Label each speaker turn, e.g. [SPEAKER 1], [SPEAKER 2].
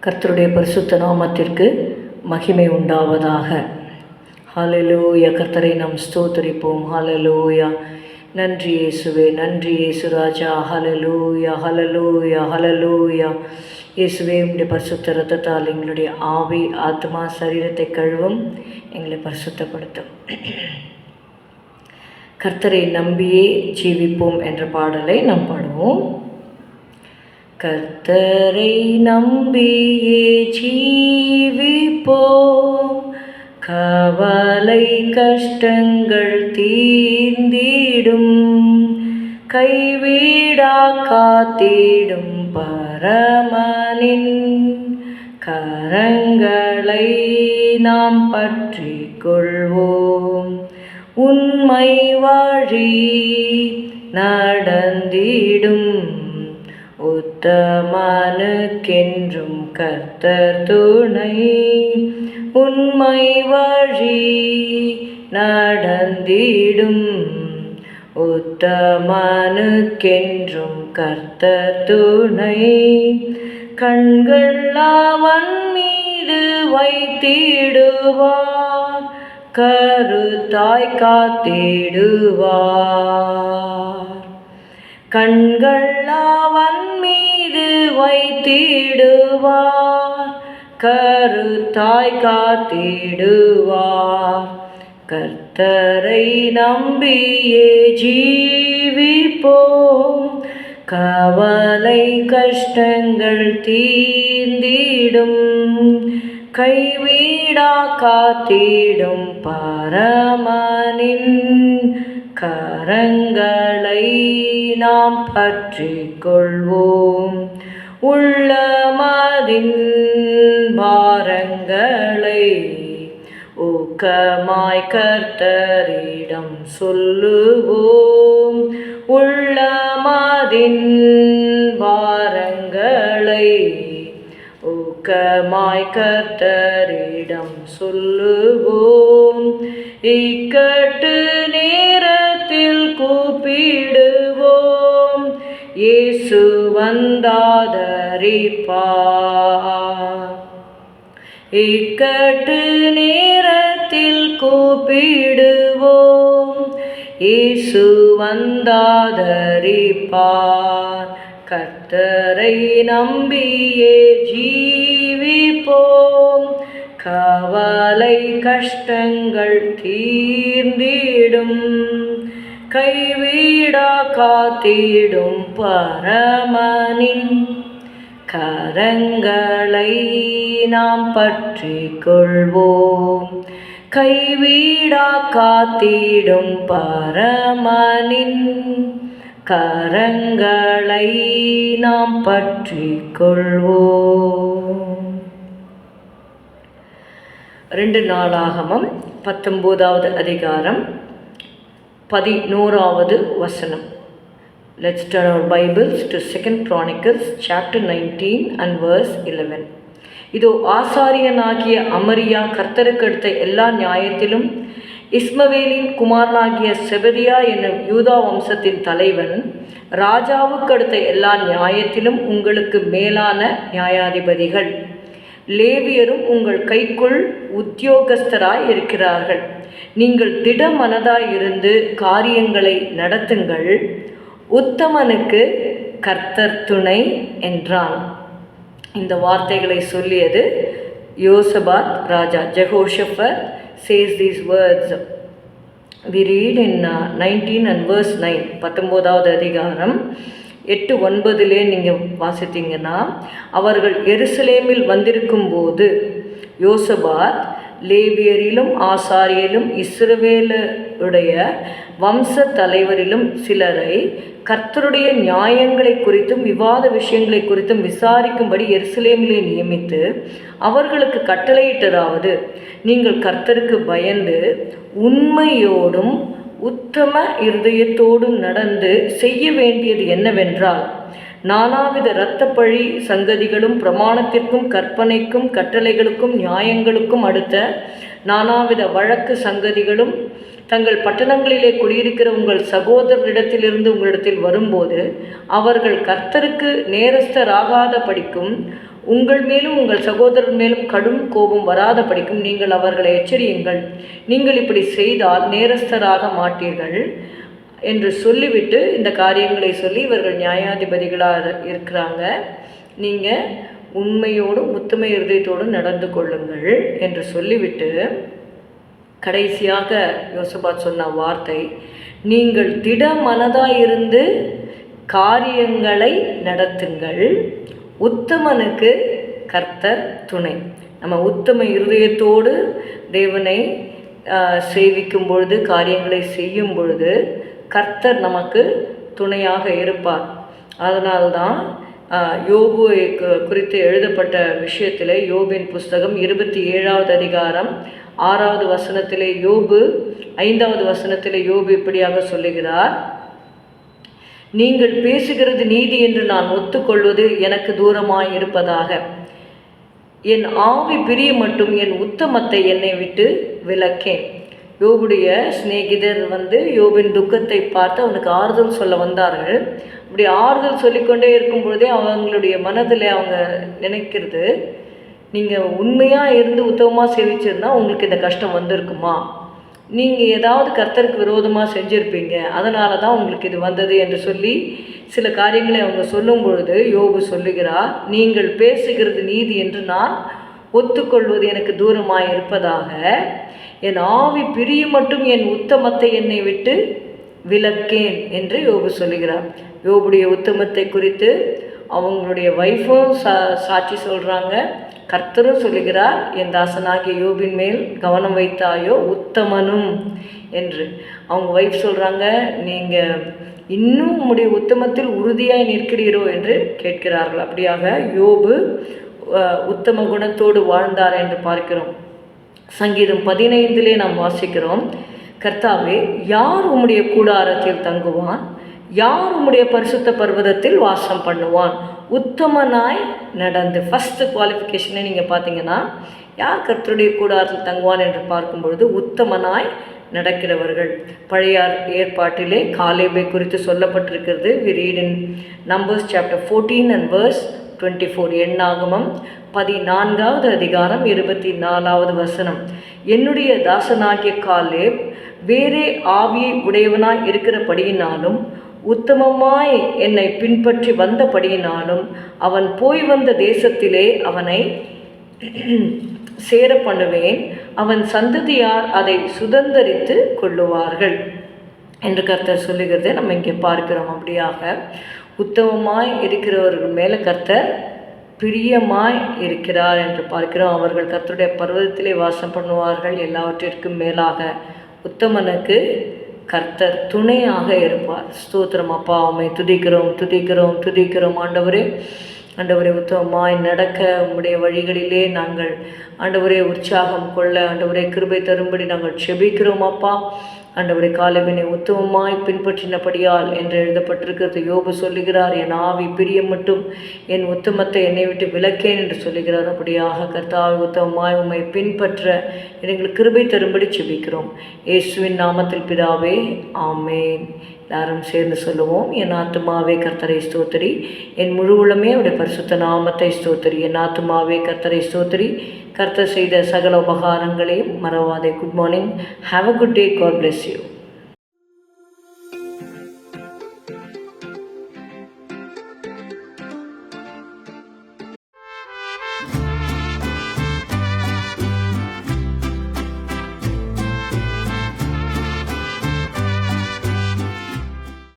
[SPEAKER 1] கர்த்தருடைய பரிசுத்த நாமத்திற்கு மகிமை உண்டாவதாக. ஹல்லேலூயா. கர்த்தரை நாம் ஸ்தோத்திரிப்போம். ஹல்லேலூயா. நன்றி இயேசுவே, நன்றி இயேசு ராஜா. ஹல்லேலூயா, ஹல்லேலூயா, ஹல்லேலூயா. இயேசுவே, உம்முடைய பரிசுத்த இரத்தத்தால் எங்களுடைய ஆவி, ஆத்மா, சரீரத்தை கழுவும், எங்களை பரிசுத்தப்படுத்தும். கர்த்தரை நம்பியே ஜீவிப்போம் என்ற பாடலை நாம் பாடுவோம். கர்த்தரை நம்பியே ஜீவிப்போம், கவலை கஷ்டங்கள் தீர்ந்திடும், கைவிடா காத்திடும் பரமனின் கரங்களை நாம் பற்றி கொள்வோம். உண்மை வழி நடந்திடும் உத்தமனுக்கென்றும் கர்த்தர் துணை. உண்மை வழி நடந்திடும் உத்தமனுக்கென்றும் கர்த்தர் துணை. கண்கள் அவன் மீது வைத்திடுவார், கருத்தாய் காத்திடுவார். கண்கள் அவன் மீது வைத்திடுவார், கருத்தாய் காத்திடுவார். கர்த்தரை நம்பியே ஜீவிப்போம், கவலை கஷ்டங்கள் தீர்ந்திடும், கைவிடா காத்திடும் பரமனின் கரங்களை நாம் பற்றி கொள்வோம். உள்ளமதின் பாரங்களை ஊக்கமாய் கர்த்தரிடம் சொல்லுவோம். உள்ளமதின் பாரங்களை ஊக்கமாய் கர்த்தரிடம் சொல்லுவோம். இக்கட்டு நேரத்தில் கூப்பிடுவோம், இயேசு வந்தாதரிப்பார். இக்கட்டு நேரத்தில் கூப்பிடுவோம், இயேசு வந்தாதரிப்பார். கர்த்தரை நம்பியே ஜீவிப்போம், கவலை கஷ்டங்கள் தீர்ந்திடும், கைவிடா காத்திடும் பரமனின் கரங்களை நாம் பற்றி கொள்வோம். கைவிடா காத்திடும் பரமனின் கரங்களை நாம் பற்றி கொள்வோம். 2 நாளாகமம் 19வது அதிகாரம் 11வது வசனம். Let's turn our Bibles to 2 Chronicles chapter 19 and verse 11. இதோ ஆசாரியனாகிய அமரியா கர்த்தருக்கு அடுத்த எல்லா நியாயத்திலும் இஸ்மவேலின் குமாரனாகிய செபதியா என்னும் யூதா வம்சத்தின் தலைவன், ராஜாவுக்கு அடுத்த எல்லா நியாயத்திலும் உங்களுக்கு மேலான நியாயாதிபதிகள். லேவியரும் உங்கள் கைக்குள் உத்தியோகஸ்தராய் இருக்கிறார்கள். நீங்கள் திடமனதாய் இருந்து காரியங்களை நடத்துங்கள், உத்தமனுக்கு கர்த்தர் துணை என்றான். இந்த வார்த்தைகளை சொல்லியது யோசபாத் ராஜா. Jehoshaphat says these words. We read in 19 and verse 9. 19வது அதிகாரம் 8-9 நீங்கள் வாசித்தீங்கன்னா, அவர்கள் எருசலேமில் வந்திருக்கும் போது யோசபாத் லேவியரிலும் ஆசாரியரிலும் இஸ்ரவேலுடைய வம்ச தலைவரிலும் சிலரை கர்த்தருடைய நியாயங்களை குறித்தும் விவாத விஷயங்களை குறித்தும் விசாரிக்கும்படி எருசலேமிலே நியமித்து அவர்களுக்கு கட்டளையிட்டதாவது, நீங்கள் கர்த்தருக்கு பயந்து உண்மையோடும் உத்தம இருதயத்தோடும் நடந்து செய்ய வேண்டியது என்னவென்றால், நானாவித இரத்தப்பழி சங்கதிகளும் பிரமாணத்திற்கும் கற்பனைக்கும் கட்டளைகளுக்கும் நியாயங்களுக்கும் அடுத்த நானாவித வழக்கு சங்கதிகளும் தங்கள் பட்டணங்களிலே குடியிருக்கிற உங்கள் சகோதரரிடத்திலிருந்து உங்களிடத்தில் வரும்போது அவர்கள் கர்த்தருக்கு நேரஸ்தராகாத படிக்கும் உங்கள் மேலும் உங்கள் சகோதரர் மேலும் கடும் கோபம் வராத படிக்கும் நீங்கள் அவர்களை எச்சரியுங்கள். நீங்கள் இப்படி செய்தால் நேரஸ்தராக மாட்டீர்கள் என்று சொல்லிவிட்டு இந்த காரியங்களை சொல்லி இவர்கள் நியாயாதிபதிகளாக இருக்கிறாங்க, நீங்கள் உண்மையோடும் உத்தம இருதயத்தோடும் நடந்து கொள்ளுங்கள் என்று சொல்லிவிட்டு கடைசியாக யோசபாத் சொன்ன வார்த்தை, நீங்கள் திட மனதாயிருந்து காரியங்களை நடத்துங்கள், உத்தமனுக்கு கர்த்தர் துணை. நம்ம உத்தம இருதயத்தோடு தேவனை சேவிக்கும் பொழுது, காரியங்களை செய்யும் பொழுது கர்த்தர் நமக்கு துணையாக இருப்பார். அதனால்தான் யோபுவை குறித்து எழுதப்பட்ட விஷயத்தில் யோபின் புஸ்தகம் 27வது அதிகாரம் 6வது வசனத்திலே யோபு 5வது வசனத்திலே யோபு இப்படியாக சொல்லுகிறார், நீங்கள் பேசுகிறது நீதி என்று நான் ஒத்துக்கொள்வது எனக்கு தூரமாய் இருப்பதாக. என் ஆவி பிரிய மட்டும் என் உத்தமத்தை என்னை விட்டு விலக்கேன். யோபுடைய சிநேகிதர் யோபின் துக்கத்தை பார்த்து அவனுக்கு ஆறுதல் சொல்ல வந்தார்கள். அப்படி ஆறுதல் சொல்லிக்கொண்டே இருக்கும் பொழுதே அவங்களுடைய மனதில் அவங்க நினைக்கிறது, நீங்கள் உண்மையாக இருந்து உத்தமமாக சேவிச்சிருந்தா உங்களுக்கு இந்த கஷ்டம் வந்திருக்குமா? நீங்கள் ஏதாவது கர்த்தருக்கு விரோதமாக செஞ்சுருப்பீங்க, அதனால தான் உங்களுக்கு இது வந்தது என்று சொல்லி சில காரியங்களை அவங்க சொல்லும் பொழுது யோபு சொல்லுகிறார், நீங்கள் பேசுகிறது நீதி என்று நான் ஒத்துக்கொள்வது எனக்கு தூரமாக இருப்பதாக. என் ஆவி பிரிய மட்டும் என் உத்தமத்தை என்னை விட்டு விலக்கேன் என்று யோபு சொல்லுகிறார். யோபுடைய உத்தமத்தை குறித்து அவங்களுடைய ஒய்ஃபும் சாட்சி சொல்கிறாங்க, கர்த்தரும் சொல்லுகிறார், என் தாசனாகிய யோபின் மேல் கவனம் வைத்தாயோ உத்தமனும் என்று. அவங்க ஒய்ஃப் சொல்கிறாங்க, நீங்கள் இன்னும் உம்முடைய உத்தமத்தில் உறுதியாய் நிற்கிறீரோ என்று கேட்கிறார்கள். அப்படியாக யோபு உத்தம குணத்தோடு வாழ்ந்தார் என்று பார்க்கிறோம். சங்கீதம் 15 நாம் வாசிக்கிறோம், கர்த்தாவே யார் உம்முடைய கூடாரத்தில் தங்குவான், யார் உம்முடைய பரிசுத்த பர்வதத்தில் வாசம் பண்ணுவான். உத்தமனாய் நடந்து, ஃபஸ்ட்டு குவாலிஃபிகேஷனை நீங்கள் பார்த்தீங்கன்னா யார் கர்த்தருடைய கூடாரத்தில் தங்குவான் என்று பார்க்கும் பொழுது உத்தமனாய் நடக்கிறவர்கள். பழைய ஏற்பாட்டிலே காலேபை குறித்து சொல்லப்பட்டிருக்கிறது. We read in Numbers chapter 14 and verse 24. எண்ணாகமம் 14வது அதிகாரம் 24வது வசனம். என்னுடைய தாசனாகிய காலேப் வேறே ஆவியை உடையவனாய் இருக்கிறபடியினாலும் உத்தமமாய் என்னை பின்பற்றி வந்தபடியினாலும் அவன் போய் வந்த தேசத்திலே அவனை சேர பண்ணுவேன், அவன் சந்ததியார் அதை சுதந்தரித்து கொள்ளுவார்கள் என்று கர்த்தர் சொல்லுகிறதை நம்ம இங்கே பார்க்கிறோம். அப்படியாக உத்தமமாய் இருக்கிறவர்கள் மேலே கர்த்தர் பிரியமாய் இருக்கிறார் என்று பார்க்கிறோம். அவர்கள் கர்த்தருடைய பர்வதத்திலே வாசம் பண்ணுவார்கள். எல்லாவற்றிற்கும் மேலாக உத்தமனுக்கு கர்த்தர் துணையாக இருப்பார். ஸ்தோத்திரம் அப்பா, உம்மை துதிக்கிறோம் துதிக்கிறோம் துதிக்கிறோம். ஆண்டவரே உத்தமமாய் நடக்க உம்முடைய வழிகளிலே நாங்கள் ஆண்டவரே உற்சாகம் கொள்ள ஆண்டவரே கிருபை தரும்படி நாங்கள் செபிக்கிறோம் அப்பா. ஆண்டவரே காலேபினை உத்தமமாய் பின்பற்றினபடியால் என்று எழுதப்பட்டிருக்கிறது. யோபு சொல்லுகிறார், என் ஆவி பிரியம் மட்டும் என் உத்தமத்தை என்னை விட்டு விலக்கேன் என்று சொல்லுகிறார். அப்படியாக கர்த்தாவை உத்தமமாய் உம்மை பின்பற்ற எங்களுக்கு கிருபை தரும்படி செபிக்கிறோம். இயேசுவின் நாமத்தில் பிதாவே, ஆமேன். எல்லாரும் சேர்ந்து சொல்லுவோம், என் ஆத்துமாவே கர்த்தரை ஸ்தோத்திரி, என் முழு உளமே அவருடைய பரிசுத்த நாமத்தை ஸ்தோத்திரி. என் ஆத்துமாவே கர்த்தரை ஸ்தோத்திரி, கர்த்தர் செய்த சகல உபகாரங்களையும் மறவாதே. Good morning. Have a good day. God bless you.